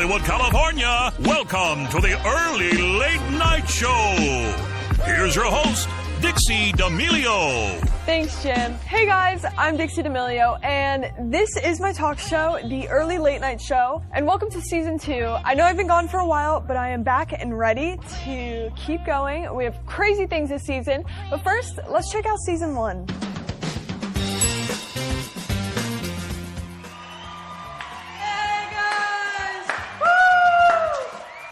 Hollywood, California, welcome to the early late night show. Here's your host, Dixie D'Amelio. Thanks, Jim. Hey guys, I'm Dixie D'Amelio, and this is my talk show, the early late night show, and welcome to season 2. I know I've been gone for a while, but I am back and ready to keep going. We have crazy things this season, but first, let's check out season 1.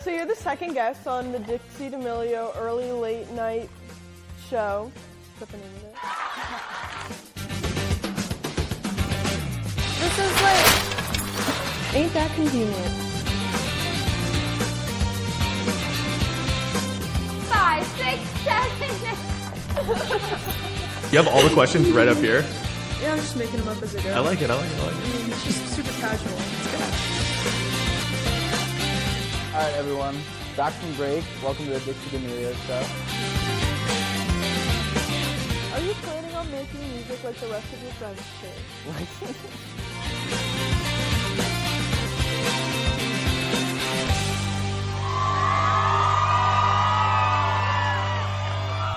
So you're the second guest on the Dixie D'Amelio early late night show. This is like, ain't that convenient? 5, 6, 7. You have all the questions right up here? Yeah, I'm just making them up as I go. I like it. It's just super casual. It's good. Alright everyone, back from break. Welcome to the Dixie D'Amelio show. Are you planning on making music like the rest of your friends do?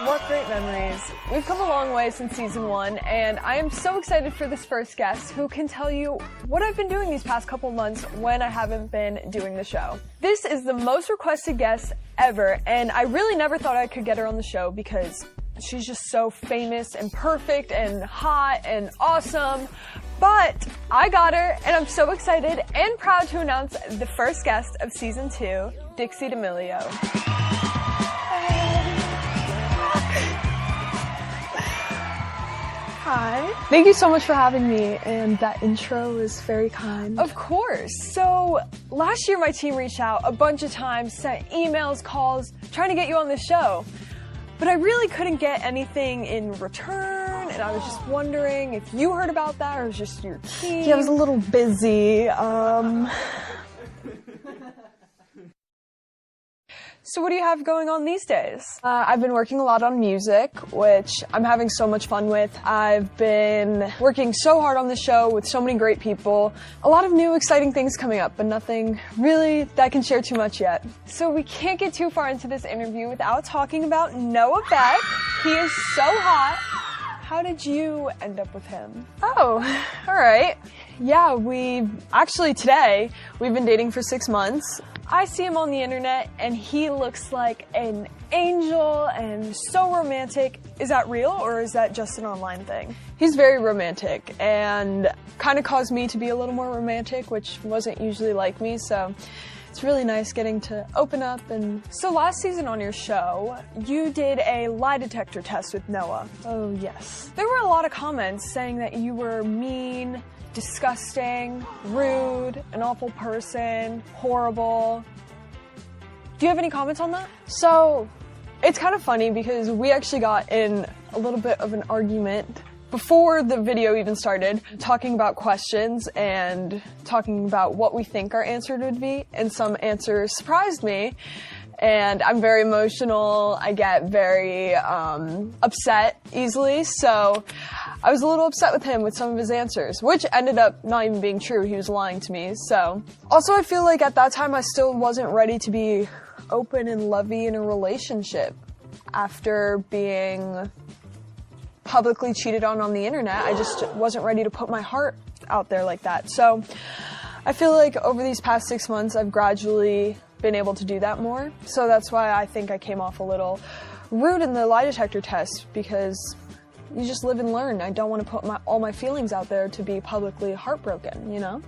What great memories. We've come a long way since season 1, and I am so excited for this first guest who can tell you what I've been doing these past couple months when I haven't been doing the show. This is the most requested guest ever, and I really never thought I could get her on the show because she's just so famous and perfect and hot and awesome. But I got her, and I'm so excited and proud to announce the first guest of season 2, Dixie D'Amelio. Hi. Thank you so much for having me, and that intro is very kind. Of course. So last year my team reached out a bunch of times, sent emails, calls, trying to get you on the show. But I really couldn't get anything in return, and I was just wondering if you heard about that or it was just your team. Yeah, I was a little busy. So what do you have going on these days? I've been working a lot on music, which I'm having so much fun with. I've been working so hard on the show with so many great people. A lot of new exciting things coming up, but nothing really that I can share too much yet. So we can't get too far into this interview without talking about Noah Beck. He is so hot. How did you end up with him? Oh, all right. Yeah, today, we've been dating for 6 months. I see him on the internet and he looks like an angel and so romantic. Is that real or is that just an online thing? He's very romantic and kind of caused me to be a little more romantic, which wasn't usually like me, so it's really nice getting to open up. And so last season on your show, you did a lie detector test with Noah. Oh yes. There were a lot of comments saying that you were mean, disgusting, rude, an awful person, horrible. Do you have any comments on that? So, it's kind of funny because we actually got in a little bit of an argument before the video even started, talking about questions and talking about what we think our answer would be, and some answers surprised me. And I'm very emotional, I get very upset easily, so I was a little upset with him with some of his answers, which ended up not even being true. He was lying to me, so. Also, I feel like at that time I still wasn't ready to be open and lovey in a relationship after being publicly cheated on the internet. I just wasn't ready to put my heart out there like that. So I feel like over these past 6 months, I've gradually been able to do that more. So that's why I think I came off a little rude in the lie detector test, because you just live and learn. I don't want to put all my feelings out there to be publicly heartbroken, you know?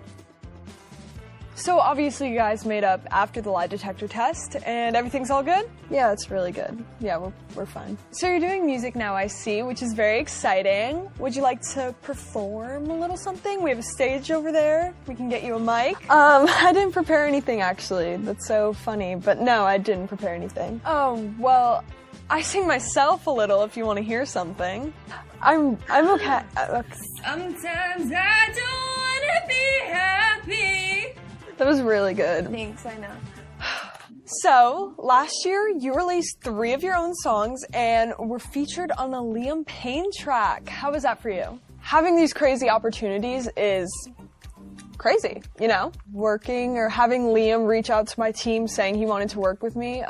So obviously you guys made up after the lie detector test, and everything's all good? Yeah, it's really good. Yeah, we're fine. So you're doing music now, I see, which is very exciting. Would you like to perform a little something? We have a stage over there. We can get you a mic. I didn't prepare anything, actually. That's so funny, but no, I didn't prepare anything. Oh, well, I sing myself a little if you want to hear something. I'm okay. Sometimes I don't want to be happy. That was really good. Thanks, I know. So, last year, you released 3 of your own songs and were featured on a Liam Payne track. How was that for you? Having these crazy opportunities is crazy, you know? Working or having Liam reach out to my team saying he wanted to work with me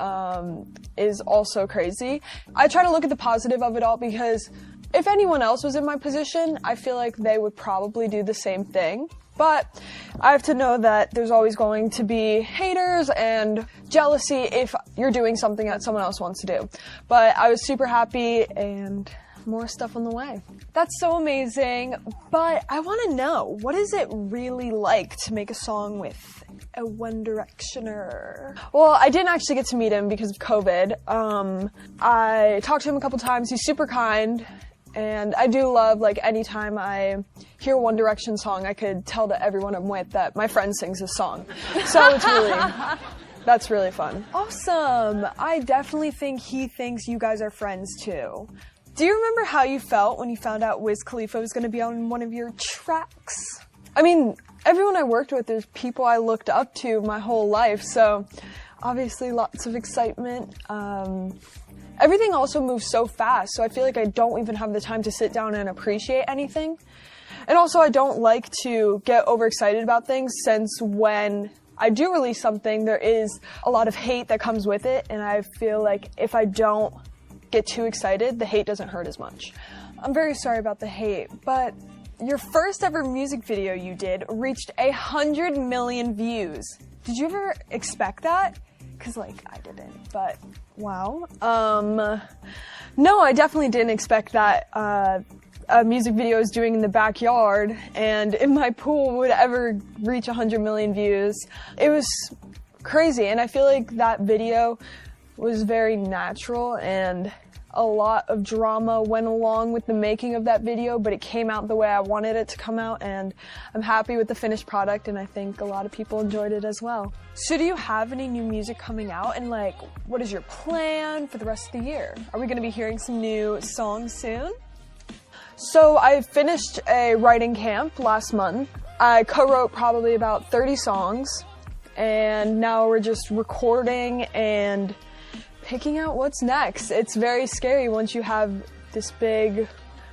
is also crazy. I try to look at the positive of it all because if anyone else was in my position, I feel like they would probably do the same thing. But I have to know that there's always going to be haters and jealousy if you're doing something that someone else wants to do. But I was super happy and more stuff on the way. That's so amazing, but I want to know, what is it really like to make a song with a One Directioner? Well, I didn't actually get to meet him because of COVID. I talked to him a couple times. He's super kind. And I do love, like, anytime I hear a One Direction song, I could tell to everyone I'm with that my friend sings this song. So it's that's really fun. Awesome. I definitely think he thinks you guys are friends too. Do you remember how you felt when you found out Wiz Khalifa was going to be on one of your tracks? I mean, everyone I worked with is people I looked up to my whole life, so obviously lots of excitement. Everything also moves so fast, so I feel like I don't even have the time to sit down and appreciate anything. And also, I don't like to get overexcited about things, since when I do release something, there is a lot of hate that comes with it, and I feel like if I don't get too excited, the hate doesn't hurt as much. I'm very sorry about the hate, but your first ever music video you did reached 100 million views. Did you ever expect that? Because, like, I didn't, but wow. No, I definitely didn't expect that a music video I was doing in the backyard and in my pool would ever reach 100 million views. It was crazy, and I feel like that video was very natural, and a lot of drama went along with the making of that video, but it came out the way I wanted it to come out, and I'm happy with the finished product, and I think a lot of people enjoyed it as well. So do you have any new music coming out, and like, what is your plan for the rest of the year? Are we going to be hearing some new songs soon? So I finished a writing camp last month. I co-wrote probably about 30 songs, and now we're just recording and picking out what's next. It's very scary once you have this big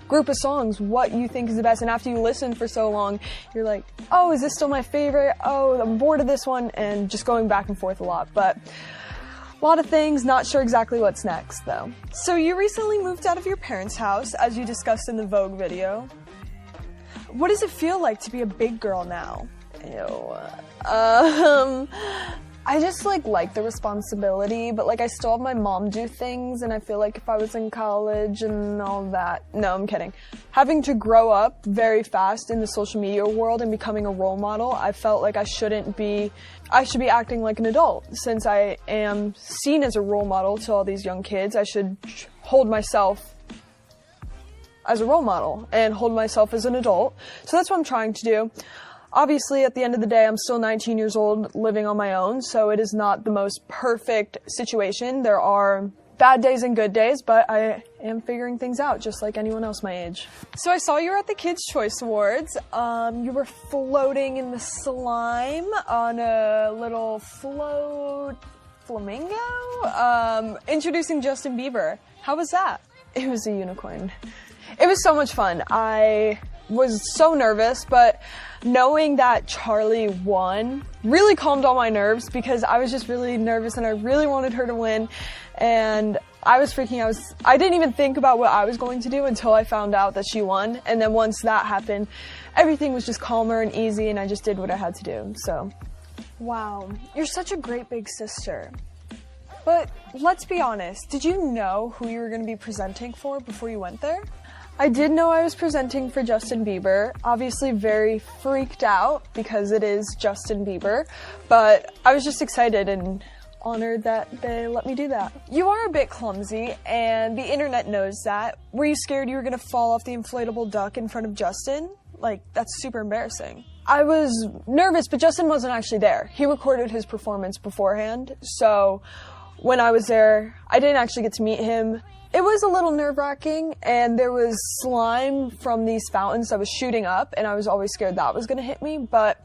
group of songs, what you think is the best, and after you listen for so long, you're like, oh, is this still my favorite? Oh, I'm bored of this one, and just going back and forth a lot. But a lot of things, not sure exactly what's next, though. So you recently moved out of your parents' house, as you discussed in the Vogue video. What does it feel like to be a big girl now? Ew. I just like the responsibility, but like I still have my mom do things, and I feel like if I was in college and all that, no, I'm kidding. Having to grow up very fast in the social media world and becoming a role model, I felt like I should be acting like an adult. Since I am seen as a role model to all these young kids, I should hold myself as a role model and hold myself as an adult. So that's what I'm trying to do. Obviously, at the end of the day, I'm still 19 years old, living on my own, so it is not the most perfect situation. There are bad days and good days, but I am figuring things out, just like anyone else my age. So I saw you were at the Kids' Choice Awards. You were floating in the slime on a little float flamingo, introducing Justin Bieber. How was that? It was a unicorn. It was so much fun. I was so nervous, but knowing that Charli won really calmed all my nerves, because I was just really nervous and I really wanted her to win, and I was freaking out. I didn't even think about what I was going to do until I found out that she won, and then once that happened, everything was just calmer and easy, and I just did what I had to do. So, wow, you're such a great big sister. But let's be honest, did you know who you were going to be presenting for before you went there? I did know I was presenting for Justin Bieber, obviously very freaked out because it is Justin Bieber, but I was just excited and honored that they let me do that. You are a bit clumsy, and the internet knows that. Were you scared you were going to fall off the inflatable duck in front of Justin? Like, that's super embarrassing. I was nervous, but Justin wasn't actually there. He recorded his performance beforehand, so when I was there, I didn't actually get to meet him. It was a little nerve-wracking, and there was slime from these fountains that was shooting up, and I was always scared that was going to hit me, but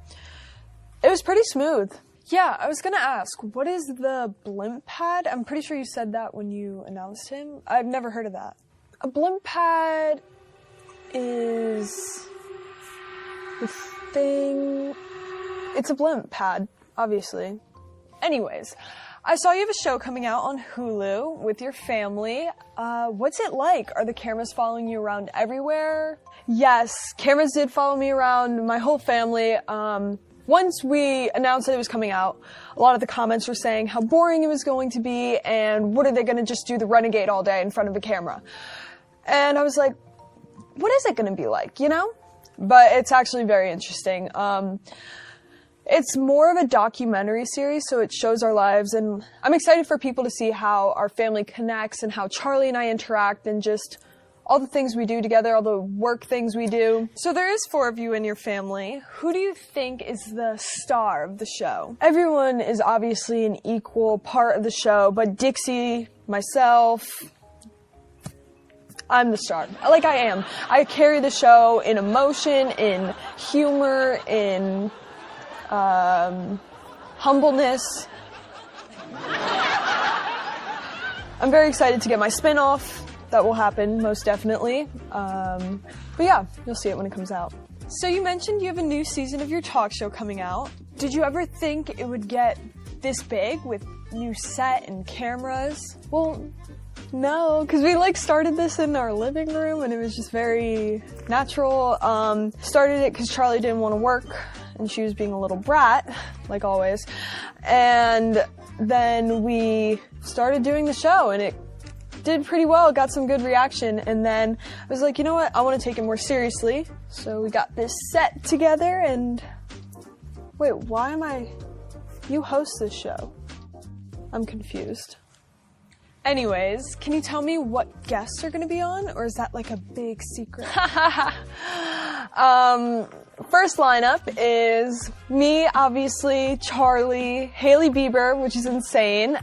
it was pretty smooth. Yeah, I was going to ask, what is the blimp pad? I'm pretty sure you said that when you announced him. I've never heard of that. A blimp pad is the thing It's a blimp pad, obviously. Anyways, I saw you have a show coming out on Hulu with your family. What's it like? Are the cameras following you around everywhere? Yes, cameras did follow me around, my whole family. Once we announced that it was coming out, a lot of the comments were saying how boring it was going to be and what are they going to just do the renegade all day in front of a camera? And I was like, what is it going to be like, you know? But it's actually very interesting. It's more of a documentary series, so it shows our lives, and I'm excited for people to see how our family connects and how Charlie and I interact and just all the things we do together, all the work things we do. So there is 4 of you in your family. Who do you think is the star of the show? Everyone is obviously an equal part of the show, but DIXIE, myself, I'm the star. Like I am. I carry the show in emotion, in humor, in humbleness. I'm very excited to get my spin-off. That will happen, most definitely. But yeah, you'll see it when it comes out. So you mentioned you have a new season of your talk show coming out. Did you ever think it would get this big with new set and cameras? Well, no, because we started this in our living room and it was just very natural. Started it because Charlie didn't want to work and she was being a little brat, like always. And then we started doing the show and it did pretty well, got some good reaction, and then I was like, you know what, I want to take it more seriously. So we got this set together and... Wait, why am I... You host this show. I'm confused. Anyways, can you tell me what guests are going to be on, or is that like a big secret? First lineup is me, obviously, Charlie, Hailey Bieber, which is insane,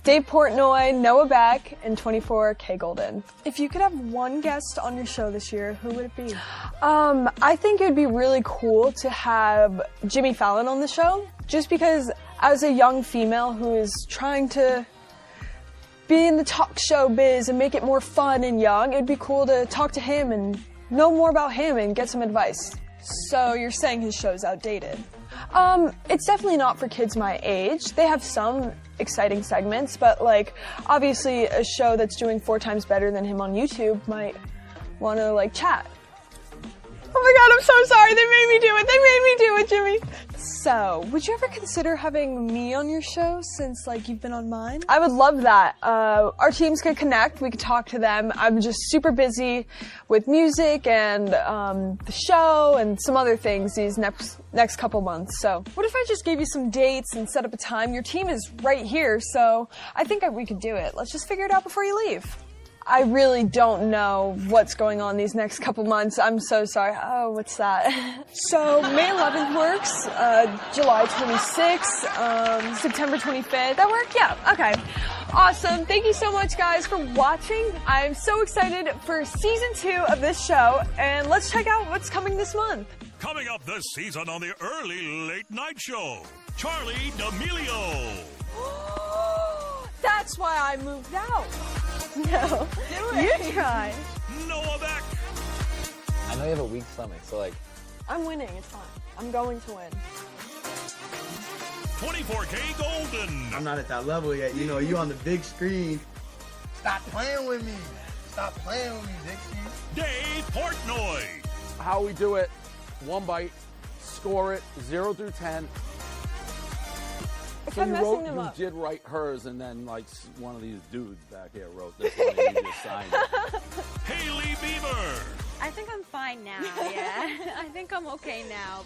Dave Portnoy, Noah Beck, and 24K Golden. If you could have one guest on your show this year, who would it be? I think it would be really cool to have Jimmy Fallon on the show, just because as a young female who is trying to be in the talk show biz and make it more fun and young, it'd be cool to talk to him and know more about him and get some advice. So you're saying his show's outdated? It's definitely not for kids my age. They have some exciting segments, but obviously a show that's doing 4 times better than him on YouTube might want to chat. Oh my god, I'm so sorry, they made me do it, Jimmy! So, would you ever consider having me on your show since you've been on mine? I would love that. Our teams could connect, we could talk to them. I'm just super busy with music and the show and some other things these next couple months. So, what if I just gave you some dates and set up a time? Your team is right here, so I think we could do it. Let's just figure it out before you leave. I really don't know what's going on these next couple months. I'm so sorry. Oh, what's that? So, May 11th works, July 26th, September 25th. That work? Yeah, okay. Awesome. Thank you so much, guys, for watching. I'm so excited for season 2 of this show, and let's check out what's coming this month. Coming up this season on the Early Late Night Show, Charli D'Amelio. That's why I moved out. No. Do it. You try. Noah Beck. I know you have a weak stomach, so I'm winning, it's fine. I'm going to win. 24K Golden. I'm not at that level yet. You know, you on the big screen. Stop playing with me. Stop playing with me, DIXIE. Dave Portnoy. How we do it, 1 bite, score it, 0 through 10. If So I'm messing them up. You did write hers, and then one of these dudes back here wrote this one, and you just signed it. Hailey Bieber. I think I'm fine now, yeah. I think I'm okay now.